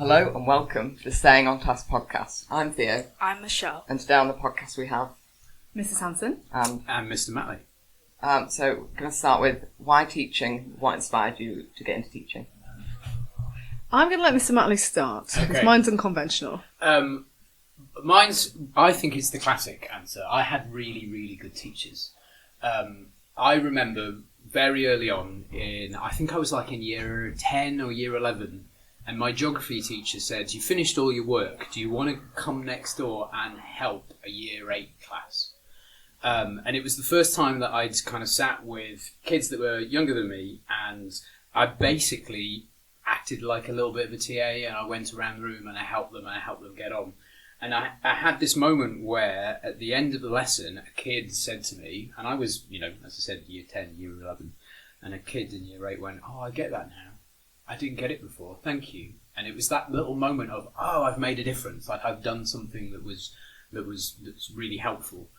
Hello and welcome to the Staying on Task podcast. I'm Theo. I'm Michelle. And today on the podcast we have Mrs. Hanson. And Mr. Matley. So we're going to start with why teaching, what inspired you to get into teaching? I'm going to let Mr. Matley start, because Okay. mine's unconventional. I think it's the classic answer. I had really, really good teachers. I remember very early on I think I was like in year 10 or year 11, and my geography teacher said, "You finished all your work. Do you want to come next door and help a year 8 class?" And it was the first time that I'd kind of sat with kids that were younger than me, and I basically acted like a little bit of a TA, and I went around the room and I helped them get on. And I had this moment where at the end of the lesson, a kid said to me, and I was, as I said, year 10, year 11, and a kid in year 8 went, "Oh, I get that now. I didn't get it before. Thank you." And it was that little moment of, oh, I've made a difference. Like I've done something that's really helpful.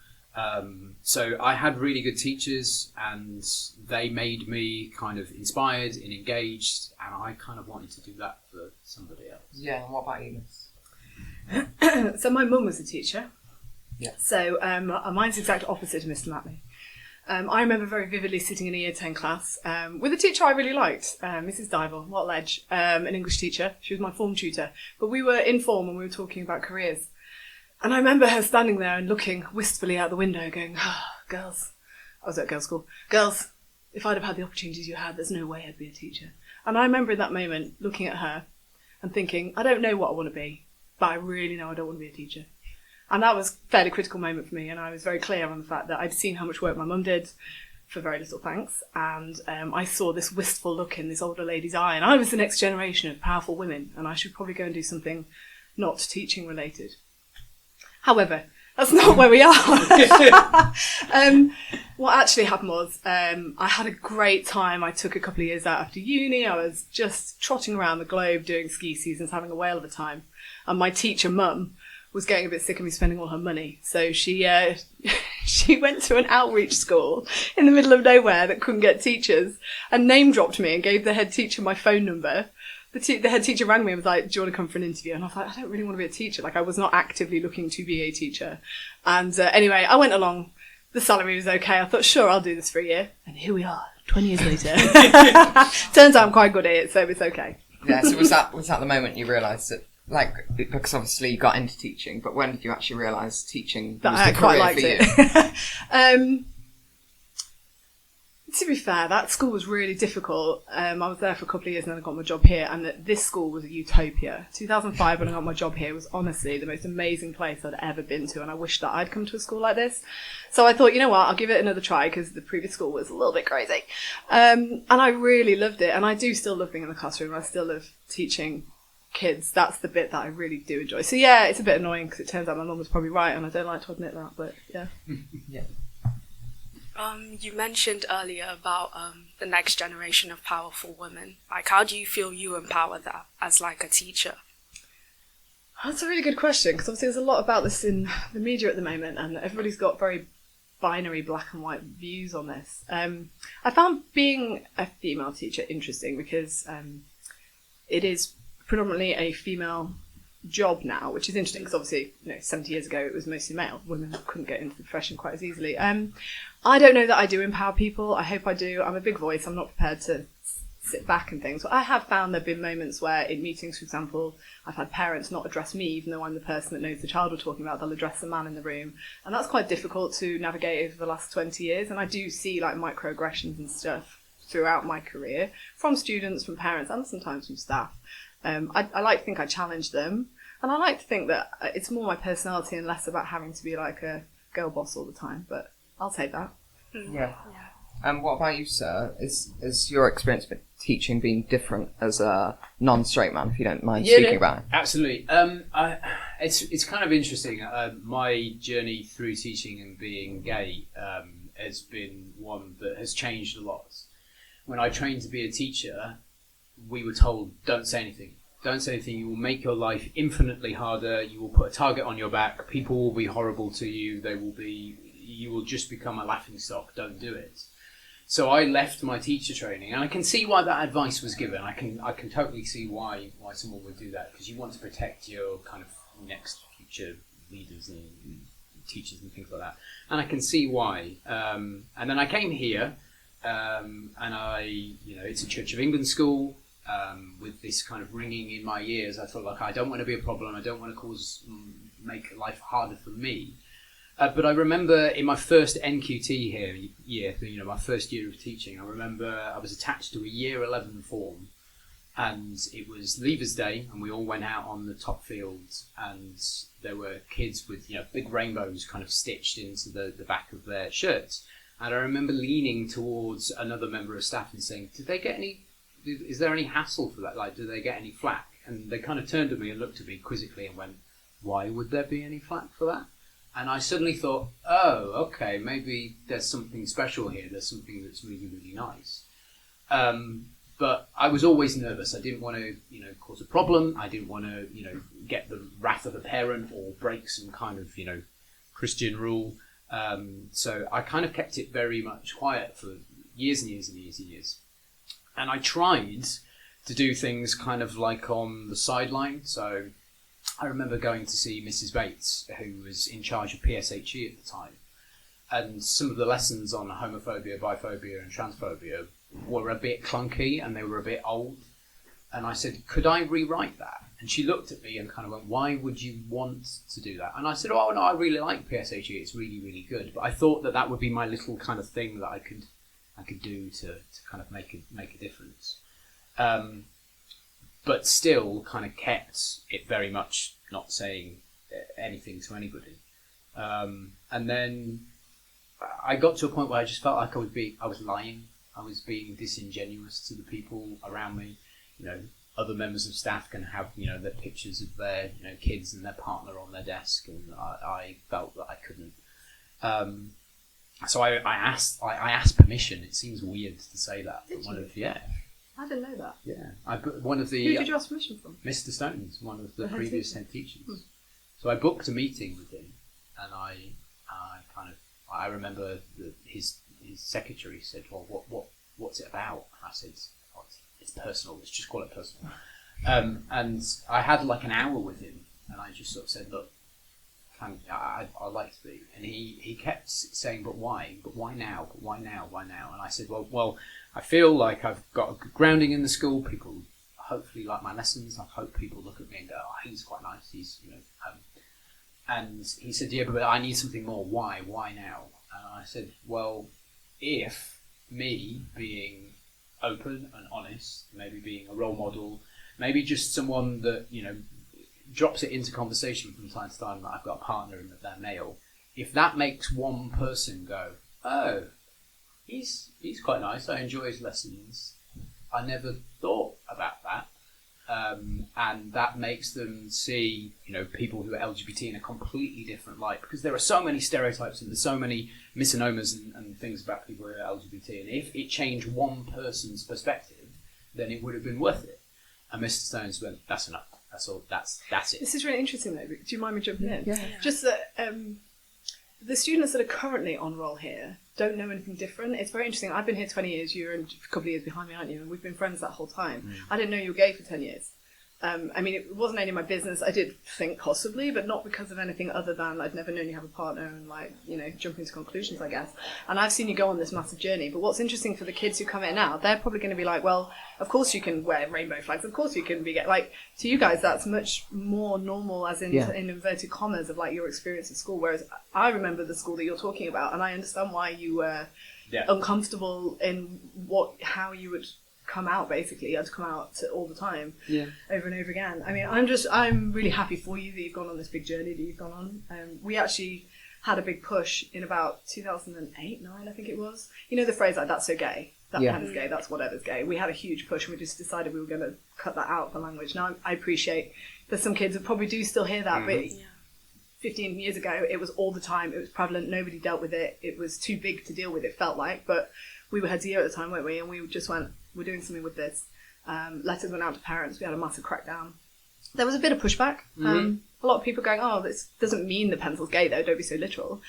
So I had really good teachers, and they made me kind of inspired and engaged, and I kind of wanted to do that for somebody else. Yeah, and what about you, Miss? So my mum was a teacher. Yeah. So mine's the exact opposite of Mr. Matley. I remember very vividly sitting in a year 10 class with a teacher I really liked, Mrs. Dival, what ledge, an English teacher. She was my form tutor. But we were in form and we were talking about careers. And I remember her standing there and looking wistfully out the window going, girls. I was at girls' school. Girls, if I'd have had the opportunities you had, there's no way I'd be a teacher. And I remember in that moment looking at her and thinking, I don't know what I want to be, but I really know I don't want to be a teacher. And that was a fairly critical moment for me, and I was very clear on the fact that I'd seen how much work my mum did for very little thanks, and I saw this wistful look in this older lady's eye, and I was the next generation of powerful women, and I should probably go and do something not teaching related. However, that's not where we are. What actually happened was I had a great time. I took a couple of years out after uni. I was just trotting around the globe doing ski seasons, having a whale of a time, and my teacher mum was getting a bit sick of me spending all her money. So she went to an outreach school in the middle of nowhere that couldn't get teachers and name dropped me and gave the head teacher my phone number. The head teacher rang me and was like, "Do you want to come for an interview?" And I was like, I don't really want to be a teacher. Like I was not actively looking to be a teacher. And anyway, I went along. The salary was okay. I thought, sure, I'll do this for a year. And here we are, 20 years later. Turns out I'm quite good at it, so it's okay. Yeah, so was that the moment you realised that, because obviously you got into teaching, but when did you actually realise teaching was I the quite career liked for it. you? To be fair, that school was really difficult. I was there for a couple of years and then I got my job here, and this school was a utopia. 2005, when I got my job here, was honestly the most amazing place I'd ever been to, and I wish that I'd come to a school like this. So I thought, you know what, I'll give it another try, because the previous school was a little bit crazy. And I really loved it, and I do still love being in the classroom. I still love teaching kids. That's the bit that I really do enjoy. So yeah, it's a bit annoying because it turns out my mum was probably right, and I don't like to admit that, but yeah. Yeah. You mentioned earlier about the next generation of powerful women. Like, how do you feel you empower that as like a teacher? That's a really good question, because obviously there's a lot about this in the media at the moment, and everybody's got very binary black and white views on this. I found being a female teacher interesting because it is predominantly a female job now, which is interesting because obviously 70 years ago it was mostly male. Women couldn't get into the profession quite as easily. I don't know that I do empower people. I hope I do. I'm a big voice. I'm not prepared to sit back and things. But I have found there have been moments where in meetings, for example, I've had parents not address me, even though I'm the person that knows the child we're talking about. They'll address the man in the room. And that's quite difficult to navigate over the last 20 years. And I do see like microaggressions and stuff throughout my career from students, from parents, and sometimes from staff. I like to think I challenge them. And I like to think that it's more my personality and less about having to be like a girl boss all the time. But I'll take that. Yeah. And what about you, sir? Is your experience with teaching being different as a non-straight man, if you don't mind speaking about it? Absolutely. It's kind of interesting. My journey through teaching and being gay has been one that has changed a lot. When I trained to be a teacher, we were told, don't say anything. Don't say anything. You will make your life infinitely harder. You will put a target on your back. People will be horrible to you. You will just become a laughingstock. Don't do it. So I left my teacher training, and I can see why that advice was given. I can totally see why someone would do that, because you want to protect your kind of next future leaders and teachers and things like that. And I can see why. And then I came here, and it's a Church of England school. With this kind of ringing in my ears, I thought, like, I don't want to be a problem. I don't want to make life harder for me. But I remember in my first NQT year, my first year of teaching, I remember I was attached to a year 11 form, and it was Leavers Day, and we all went out on the top fields, and there were kids with big rainbows kind of stitched into the back of their shirts. And I remember leaning towards another member of staff and saying, is there any hassle for that? Like, do they get any flack? And they kind of turned at me and looked at me quizzically and went, why would there be any flack for that? And I suddenly thought, oh, okay, maybe there's something special here. There's something that's really, really nice. But I was always nervous. I didn't want to, cause a problem. I didn't want to, get the wrath of a parent or break some kind of, Christian rule. So I kind of kept it very much quiet for years and years and years and years. And I tried to do things kind of like on the sideline. So I remember going to see Mrs. Bates, who was in charge of PSHE at the time. And some of the lessons on homophobia, biphobia and transphobia were a bit clunky and they were a bit old. And I said, could I rewrite that? And she looked at me and kind of went, why would you want to do that? And I said, oh, no, I really like PSHE. It's really, really good. But I thought that would be my little kind of thing that I could do to kind of make a difference. But still kind of kept it very much not saying anything to anybody. And then I got to a point where I just felt like I was lying. I was being disingenuous to the people around me. Other members of staff can have, their pictures of their, kids and their partner on their desk, and I felt that I couldn't. So I asked permission. It seems weird to say that. Did but you? I didn't know that. Yeah. Who did you ask permission from? Mr. Stones, one of the previous head teachers. Hmm. So I booked a meeting with him, and I remember his secretary said, well, what's it about? And I said, it's personal. Let's just call it personal. And I had like an hour with him, and I just sort of said, look, I'd like to be. And he kept saying, but why? But why now? But why now? Why now? And I said, well, I feel like I've got a good grounding in the school. People hopefully like my lessons. I hope people look at me and go, oh, he's quite nice. He's, and he said, yeah, but I need something more. Why? Why now? And I said, well, if me being open and honest, maybe being a role model, maybe just someone that, drops it into conversation from time to time that I've got a partner and that they're male, if that makes one person go, oh, he's quite nice, I enjoy his lessons, I never thought about that, and that makes them see people who are LGBT in a completely different light, because there are so many stereotypes and there's so many misnomers and things about people who are LGBT, and if it changed one person's perspective, then it would have been worth it. And Mr. Stones went, that's enough. That's all. That's it. This is really interesting, though. Do you mind me jumping in? Yeah. Just that the students that are currently on roll here don't know anything different. It's very interesting. I've been here 20 years. You're a couple of years behind me, aren't you? And we've been friends that whole time. Mm. I didn't know you were gay for 10 years. It wasn't any of my business. I did think possibly, but not because of anything other than I'd never known you have a partner and jumping to conclusions, I guess. And I've seen you go on this massive journey. But what's interesting for the kids who come in now, they're probably going to be like, well, of course you can wear rainbow flags. Of course you can be gay. Like, to you guys, that's much more normal, as in inverted commas, of like your experience at school. Whereas I remember the school that you're talking about, and I understand why you were uncomfortable in how you would come out. Basically, you had to come out all the time, over and over again. I'm really happy for you that you've gone on this big journey that you've gone on. We actually had a big push in about 2008, 9, I think it was. The phrase like, that's so gay, that is gay, that's whatever's gay. We had a huge push and we just decided we were going to cut that out for language. Now I appreciate that some kids probably do still hear that, but 15 years ago it was all the time, it was prevalent, nobody dealt with it, it was too big to deal with, it felt like, but we were heads of year at the time, weren't we? And we just went, we're doing something with this. Letters went out to parents. We had a massive crackdown. There was a bit of pushback, a lot of people going, oh, this doesn't mean the pencil's gay though, don't be so literal.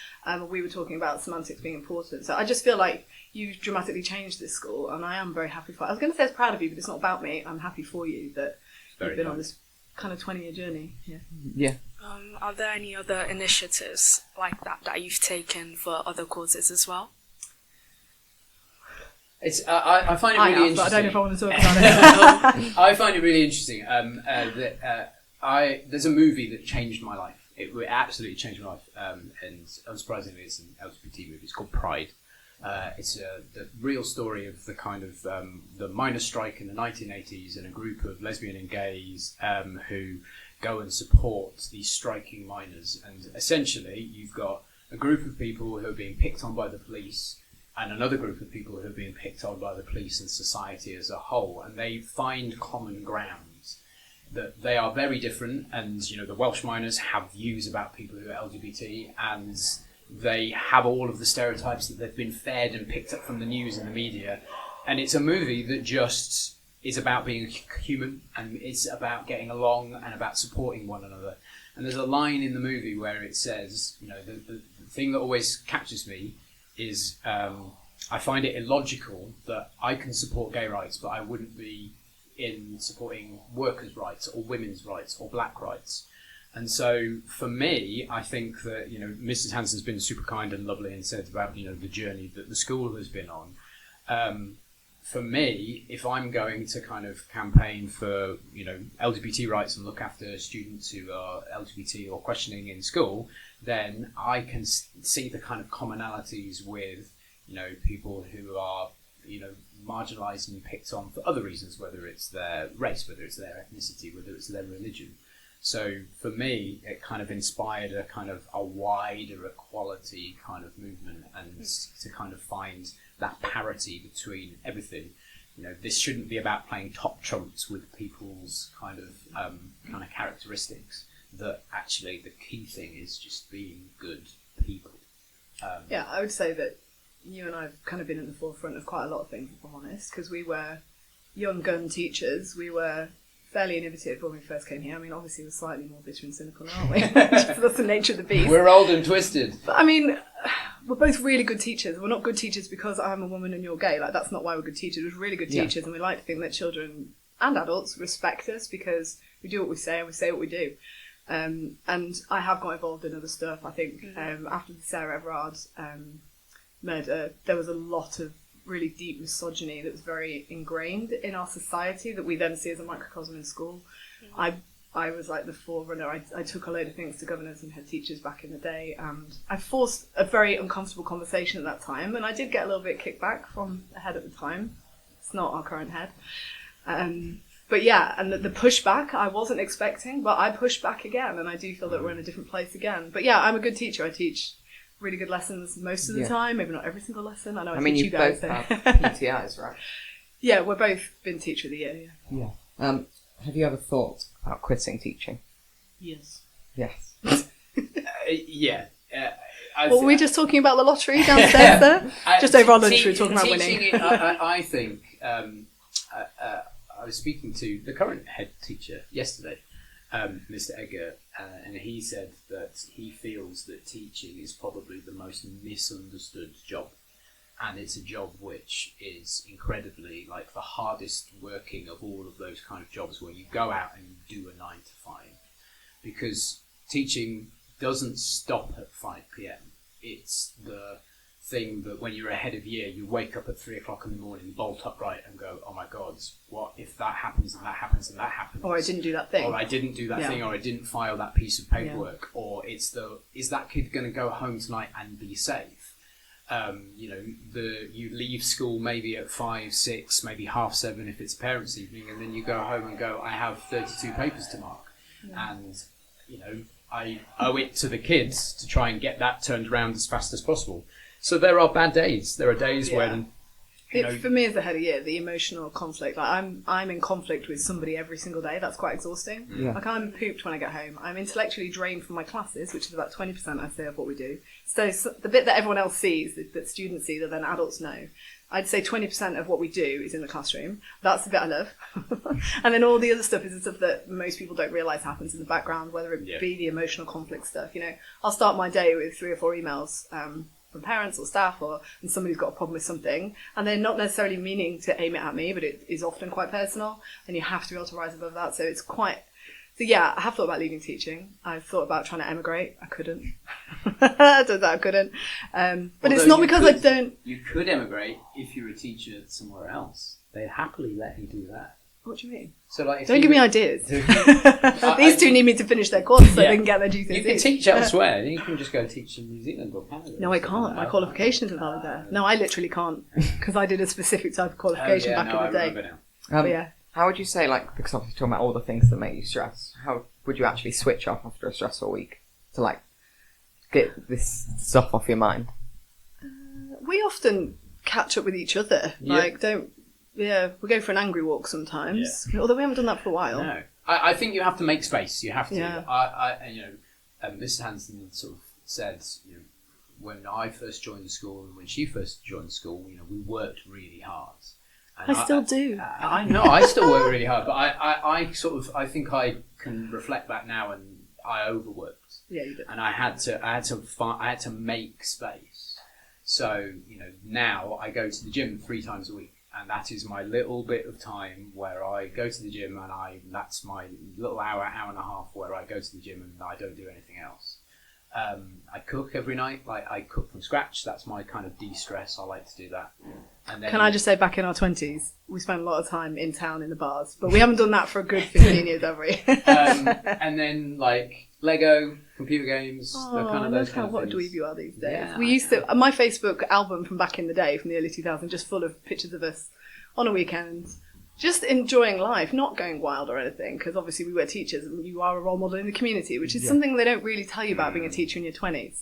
We were talking about semantics being important. So I just feel like you've dramatically changed this school, and I am very happy for it. I was going to say I was proud of you, but it's not about me. I'm happy for you that you've been on this kind of 20-year journey. Yeah. Are there any other initiatives like that you've taken for other causes as well? I find it really interesting. But I don't know if I want to talk about it. I find it really interesting there's a movie that changed my life. It absolutely changed my life, and unsurprisingly, it's an LGBT movie. It's called Pride. It's the real story of the kind of the miners' strike in the 1980s, and a group of lesbian and gays who go and support these striking miners. And essentially, you've got a group of people who are being picked on by the police, and another group of people who are being picked on by the police and society as a whole, and they find common grounds. That they are very different, and the Welsh miners have views about people who are LGBT, and they have all of the stereotypes that they've been fed and picked up from the news and the media. And it's a movie that just is about being human, and it's about getting along and about supporting one another. And there's a line in the movie where it says, the thing that always catches me is I find it illogical that I can support gay rights, but I wouldn't be in supporting workers' rights or women's rights or black rights. And so for me, I think that, Mrs. Hanson's been super kind and lovely and said about, the journey that the school has been on. For me, if I'm going to kind of campaign for, LGBT rights and look after students who are LGBT or questioning in school, then I can see the kind of commonalities with, people who are, marginalised and picked on for other reasons, whether it's their race, whether it's their ethnicity, whether it's their religion. So for me, it kind of inspired a kind of a wider equality kind of movement, and to kind of find that parity between everything. This shouldn't be about playing top trumps with people's kind of characteristics. That actually the key thing is just being good people. I would say that you and I have kind of been in the forefront of quite a lot of things, if I'm honest, because we were young gun teachers. We were fairly innovative when we first came here. I mean, obviously we're slightly more bitter and cynical, aren't we? That's the nature of the beast. We're old and twisted. But I mean, we're both really good teachers. We're not good teachers because I'm a woman and you're gay. Like, that's not why we're good teachers. We're really good teachers, and we like to think that children and adults respect us because we do what we say and we say what we do. And I have got involved in other stuff. I think after the Sarah Everard murder, there was a lot of really deep misogyny that was very ingrained in our society that we then see as a microcosm in school. I was like the forerunner. I took a load of things to governors and head teachers back in the day, and I forced a very uncomfortable conversation at that time, and I did get a little bit kickback from the head at the time. It's not our current head. But yeah, and the pushback I wasn't expecting, but I pushed back again, and I do feel that we're in a different place again. But yeah, I'm a good teacher. I teach really good lessons most of the time, maybe not every single lesson. I mean, teach you guys, both have PTIs, right? Yeah, we're both been Teacher of the Year, Yeah. Have you ever thought about quitting teaching? Yes. Yes. Yeah. Were we just talking about the lottery downstairs there? Just over our lunch we were talking about winning. I think I was speaking to the current head teacher yesterday, Mr. Edgar, and he said that he feels that teaching is probably the most misunderstood job, and it's a job which is incredibly like the hardest working of all of those kind of jobs where you go out and you do a 9 to 5, because teaching doesn't stop at 5 p.m. It's the thing that when you're ahead of year, you wake up at 3 o'clock in the morning, bolt upright and go, oh my God, what if that happens and that happens and that happens? Or I didn't do that thing. Or I didn't do that thing, or I didn't file that piece of paperwork. Or it's is that kid going to go home tonight and be safe? You leave school maybe at 5, 6, maybe 7:30 if it's parents' evening, and then you go home and go, I have 32 papers to mark. And, I owe it to the kids to try and get that turned around as fast as possible. So there are bad days. There are days when, For me as a head of year, the emotional conflict, like I'm in conflict with somebody every single day. That's quite exhausting. Yeah. Like I'm pooped when I get home. I'm intellectually drained from my classes, which is about 20%, I'd say, of what we do. So the bit that everyone else sees, that students see, that then adults know, I'd say 20% of what we do is in the classroom. That's the bit I love. And then all the other stuff is the stuff that most people don't realise happens in the background, whether it be the emotional conflict stuff. You know, I'll start my day with 3 or 4 emails from parents or staff, and somebody's got a problem with something, and they're not necessarily meaning to aim it at me, but it is often quite personal, and you have to be able to rise above that. So it's quite... So yeah, I have thought about leaving teaching. I've thought about trying to emigrate. I couldn't. I couldn't. But it's not because I don't... You could emigrate if you were a teacher somewhere else. They'd happily let you do that. What do you mean? So like, don't give me ideas. These two need me to finish their course so they can get their GCSEs. You can teach elsewhere. You can just go teach in New Zealand or Canada. No, I can't. My qualifications are valid there. No, I literally can't, because I did a specific type of qualification back in the day. But yeah. How would you say, like, because obviously talking about all the things that make you stress, how would you actually switch off after a stressful week to, like, get this stuff off your mind? We often catch up with each other. Like, we go for an angry walk sometimes. Yeah. Although we haven't done that for a while. No, I think you have to make space. You have to. Yeah. Mrs. Hanson sort of said, when I first joined the school and when she first joined the school, we worked really hard. And I still do. I know, I still work really hard, but I think I can reflect back now, and I overworked. Yeah, you did. And I had to make space. So now I go to the gym 3 times a week. And that is my little bit of time where I go to the gym, and that's my little hour and a half where I go to the gym and I don't do anything else. I cook every night. Like, I cook from scratch. That's my kind of de-stress. I like to do that. And then, can I just say, back in our 20s, we spent a lot of time in town in the bars, but we haven't done that for a good 15 years, have we? And then, like, Lego, computer games, those kind of things. What a dweeb you are these days. Yeah, we used to... My Facebook album from back in the day, from the early 2000s, just full of pictures of us on a weekend, just enjoying life, not going wild or anything, because obviously we were teachers and you are a role model in the community, which is something they don't really tell you about being a teacher in your 20s.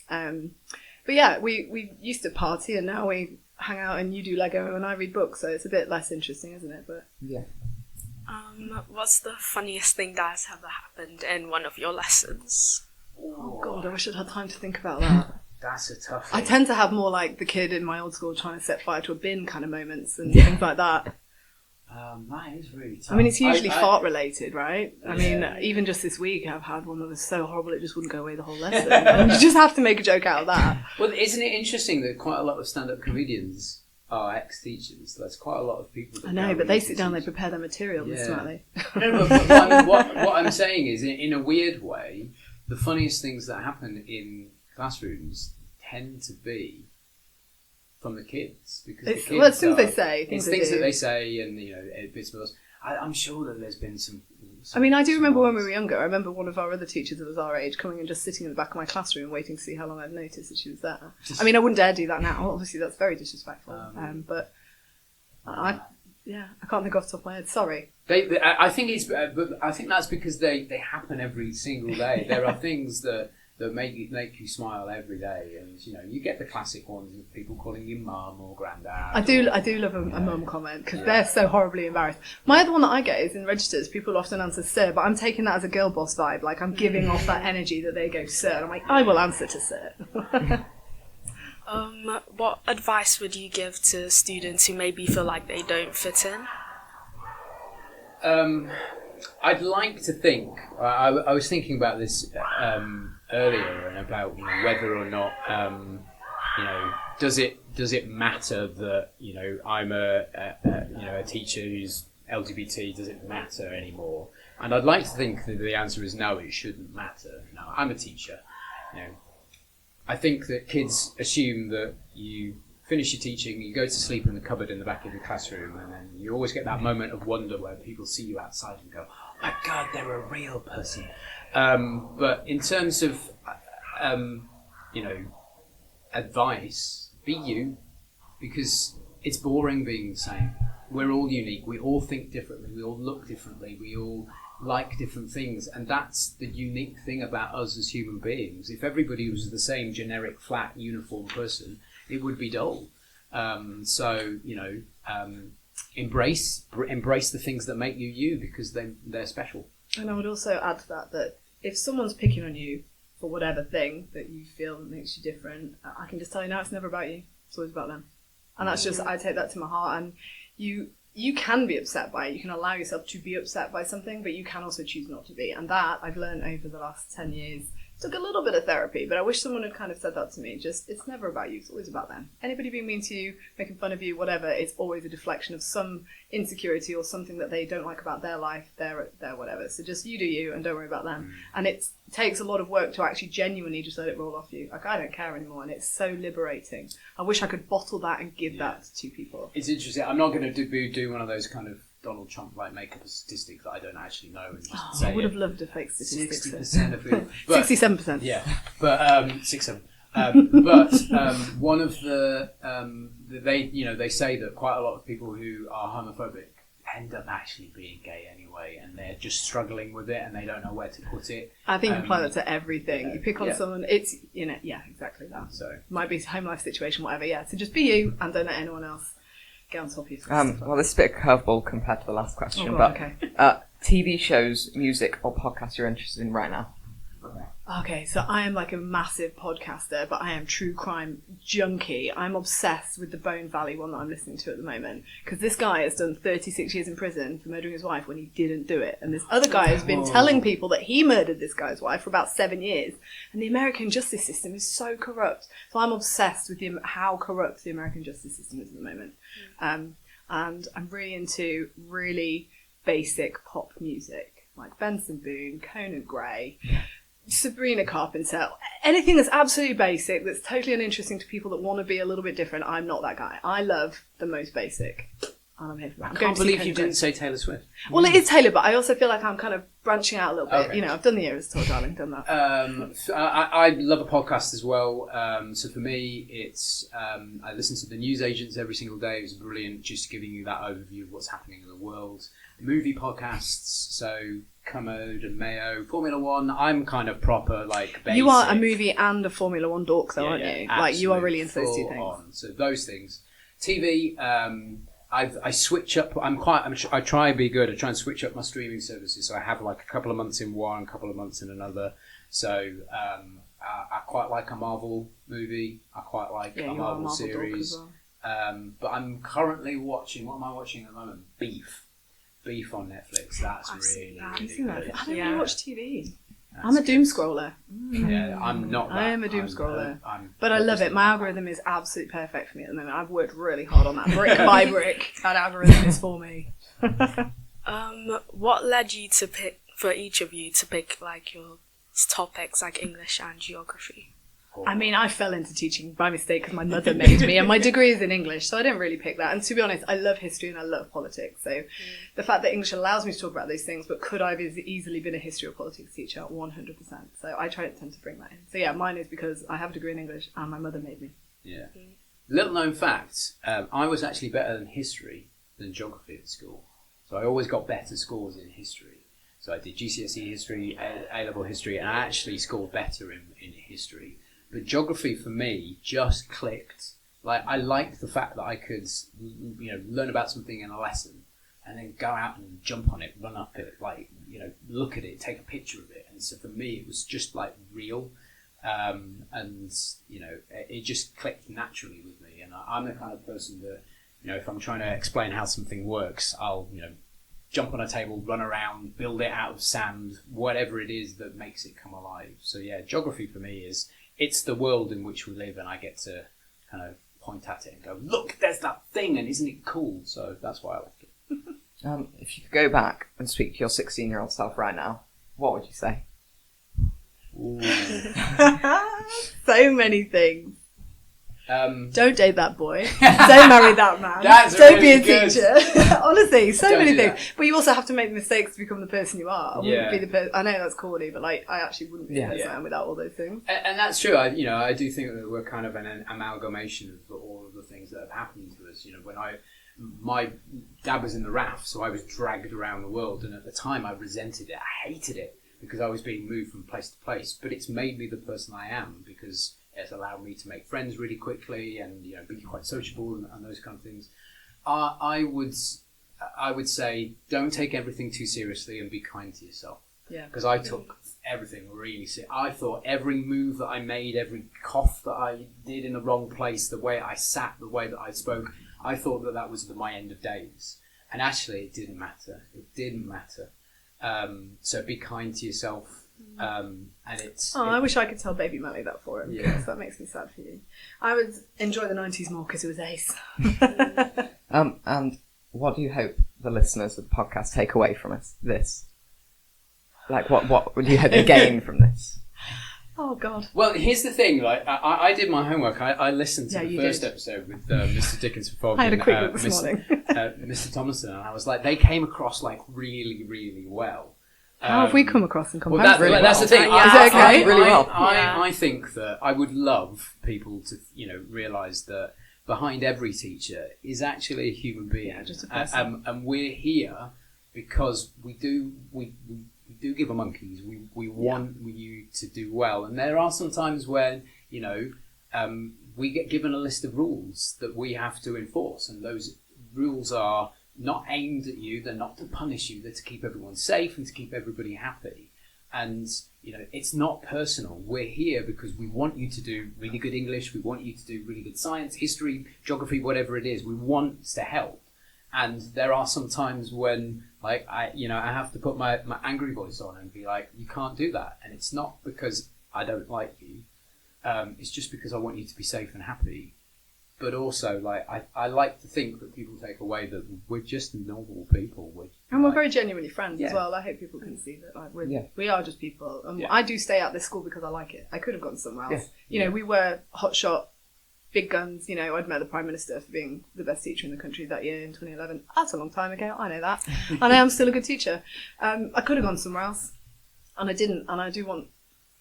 But yeah, we used to party, and now we hang out and you do Lego and I read books, so it's a bit less interesting, isn't it? But yeah. What's the funniest thing that has ever happened in one of your lessons? Oh God, I wish I'd had time to think about that. That's a tough one. I tend to have more like the kid in my old school trying to set fire to a bin kind of moments and things like that. That is really tough. I mean, it's usually fart related, right? I mean, even just this week, I've had one that was so horrible it just wouldn't go away the whole lesson. And you just have to make a joke out of that. Well, isn't it interesting that quite a lot of stand-up comedians are ex-teachers? There's quite a lot of people that I know, but they sit down, they prepare their material, smartly. No, but what I'm saying is, in a weird way, the funniest things that happen in classrooms tend to be from the kids, because the kids it's things they say, things that they say, and bits of us. I'm sure that there's been some. I mean, I do remember when we were younger. I remember one of our other teachers that was our age coming and just sitting in the back of my classroom, waiting to see how long I'd noticed that she was there. I mean, I wouldn't dare do that now. Obviously, that's very disrespectful. But I can't think off the top of my head. Sorry. I think but I think that's because they happen every single day. There are things that make you smile every day, and you get the classic ones of people calling you mum or granddad. I do love a mum comment, because they're so horribly embarrassed. My other one that I get is in registers, people often answer sir, but I'm taking that as a girl boss vibe, like I'm giving off that energy that they go sir, and I'm like, I will answer to sir. What advice would you give to students who maybe feel like they don't fit in? I'd like to think, I was thinking about this earlier, and about whether or not does it matter that I'm a teacher who's LGBT? Does it matter anymore? And I'd like to think that the answer is no, it shouldn't matter. No, I'm a teacher. I think that kids assume that you finish your teaching, you go to sleep in the cupboard in the back of your classroom, and then you always get that moment of wonder where people see you outside and go, oh my God, they're a real person. But in terms of, advice, be you, because it's boring being the same. We're all unique. We all think differently. We all look differently. We all like different things. And that's the unique thing about us as human beings. If everybody was the same generic, flat, uniform person, it would be dull. So, embrace the things that make you you, because they're special. And I would also add to that if someone's picking on you for whatever thing that you feel that makes you different, I can just tell you now, it's never about you. It's always about them. And that's just, I take that to my heart. And you can be upset by it. You can allow yourself to be upset by something, but you can also choose not to be. And that I've learned over the last 10 years. Took a little bit of therapy, but I wish someone had kind of said that to me. Just, it's never about you, it's always about them. Anybody being mean to you, making fun of you, whatever, it's always a deflection of some insecurity or something that they don't like about their life, their whatever. So just you do you and don't worry about them. And it takes a lot of work to actually genuinely just let it roll off you. Like, I don't care anymore, and it's so liberating. I wish I could bottle that and give that to people. It's interesting. I'm not going to do one of those kind of Donald Trump like make up a statistic that I don't actually know and just say I would have loved a fake statistic. 60% of people, 67%. Yeah, but 67. But one of they say that quite a lot of people who are homophobic end up actually being gay anyway, and they're just struggling with it and they don't know where to put it. I think you apply that to everything. You pick on someone, it's exactly that. So might be a home life situation, whatever. Yeah, so just be you and don't let anyone else get on top of you. Well, this is a bit of a curveball compared to the last question, okay. TV shows, music, or podcasts you're interested in right now? Okay, so I am like a massive podcaster, but I am true crime junkie. I'm obsessed with the Bone Valley one that I'm listening to at the moment, because this guy has done 36 years in prison for murdering his wife when he didn't do it. And this other guy has been telling people that he murdered this guy's wife for about 7 years. And the American justice system is so corrupt. So I'm obsessed with how corrupt the American justice system is at the moment. And I'm really into really basic pop music, like Benson Boone, Conan Gray, Sabrina Carpenter, anything that's absolutely basic, that's totally uninteresting to people that want to be a little bit different. I'm not that guy. I love the most basic. And I'm here for that. I can't believe you didn't say Taylor Swift. Well, it is Taylor, but I also feel like I'm kind of branching out a little bit. Okay. I've done the Eras Tour, darling, done that. I love a podcast as well. So for me, it's I listen to the News Agents every single day. It was brilliant, just giving you that overview of what's happening in the world. Movie podcasts, so Commode and Mayo, Formula One. I'm kind of proper basic. You are a movie and a Formula One dork, though, aren't you? Like, you are really into those two things. On. So those things. TV. I switch up. I try and be good. I try and switch up my streaming services. So I have like a couple of months in one, a couple of months in another. So I quite like a Marvel movie. I quite like a Marvel series. But I'm currently watching. What am I watching at the moment? Beef on Netflix. That's really good. I don't really watch TV. I'm a doom scroller. Yeah, I'm not that. I am a doom scroller. But I love it. My algorithm is absolutely perfect for me at the moment. I've worked really hard on that. Brick by brick. That algorithm is for me. What led you to pick, for each of you, to pick like your topics like English and geography? I mean, I fell into teaching by mistake because my mother made me, and my degree is in English, so I didn't really pick that. And to be honest, I love history and I love politics, so the fact that English allows me to talk about those things, but could I have easily been a history or politics teacher? 100%. So I tend to bring that in. So yeah, mine is because I have a degree in English and my mother made me. Yeah. Little known fact, I was actually better in history than geography at school. So I always got better scores in history. So I did GCSE history, A-level history, and I actually scored better in history. But geography for me just clicked. Like, I liked the fact that I could, learn about something in a lesson and then go out and jump on it, run up it, look at it, take a picture of it. And so for me, it was just real. It just clicked naturally with me. And I'm the kind of person that, if I'm trying to explain how something works, I'll, jump on a table, run around, build it out of sand, whatever it is that makes it come alive. So yeah, geography for me it's the world in which we live, and I get to kind of point at it and go, look, there's that thing, and isn't it cool? So that's why I like it. If you could go back and speak to your 16-year-old self right now, what would you say? So many things. Don't date that boy. Don't marry that man. Don't be a teacher. Honestly, so many things. But you also have to make mistakes to become the person you are. I wouldn't be the person. I know that's corny, but I actually wouldn't be the person I am without all those things. And that's true. I do think that we're kind of an amalgamation of all of the things that have happened to us. When my dad was in the RAF, so I was dragged around the world, and at the time I resented it. I hated it because I was being moved from place to place. But it's made me the person I am because it's allowed me to make friends really quickly and be quite sociable and those kind of things. I would say don't take everything too seriously and be kind to yourself. Yeah. Because I took everything really seriously. I thought every move that I made, every cough that I did in the wrong place, the way I sat, the way that I spoke, I thought that was my end of days. And actually, it didn't matter. It didn't matter. So be kind to yourself. And I wish I could tell baby Melly that for him, because that makes me sad for you. I would enjoy the 90s more because it was ace. And what do you hope the listeners of the podcast take away from this? Like, what would you hope they gain from this? Oh, God. Well, here's the thing. Like, I did my homework. I listened to the first episode with Mr. Dickenson I had a quick look this morning. Mr. Tomlinson, and I was like, they came across like really, really well. How have we come across in comparison? That's the thing. Is it okay? Really well. I think that I would love people to, realise that behind every teacher is actually a human being. Just a person. And we're here because we do give a monkeys. We want you to do well. And there are some times when, we get given a list of rules that we have to enforce. And those rules are not aimed at you, they're not to punish you, they're to keep everyone safe and to keep everybody happy. And, it's not personal. We're here because we want you to do really good English, we want you to do really good science, history, geography, whatever it is. We want to help. And there are some times when, like, I have to put my angry voice on and be like, you can't do that. And it's not because I don't like you. It's just because I want you to be safe and happy. But also, like, I like to think that people take away that we're just normal people. We're very genuinely friends as well. I hope people can see that, like, we are just people. I do stay at this school because I like it. I could have gone somewhere else. We were hotshot, big guns. I'd met the Prime Minister for being the best teacher in the country that year in 2011. That's a long time ago. I know that. And I am still a good teacher. I could have gone somewhere else, and I didn't. And I do want...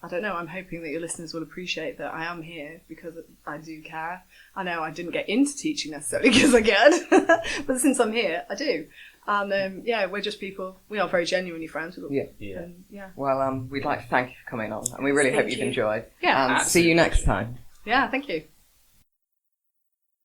I don't know, I'm hoping that your listeners will appreciate that I am here because I do care. I know I didn't get into teaching necessarily because I cared, but since I'm here, I do. And we're just people. We are very genuinely friends. Well, we'd like to thank you for coming on, and we really hope you've enjoyed. Yeah. And see you next time. Yeah, thank you.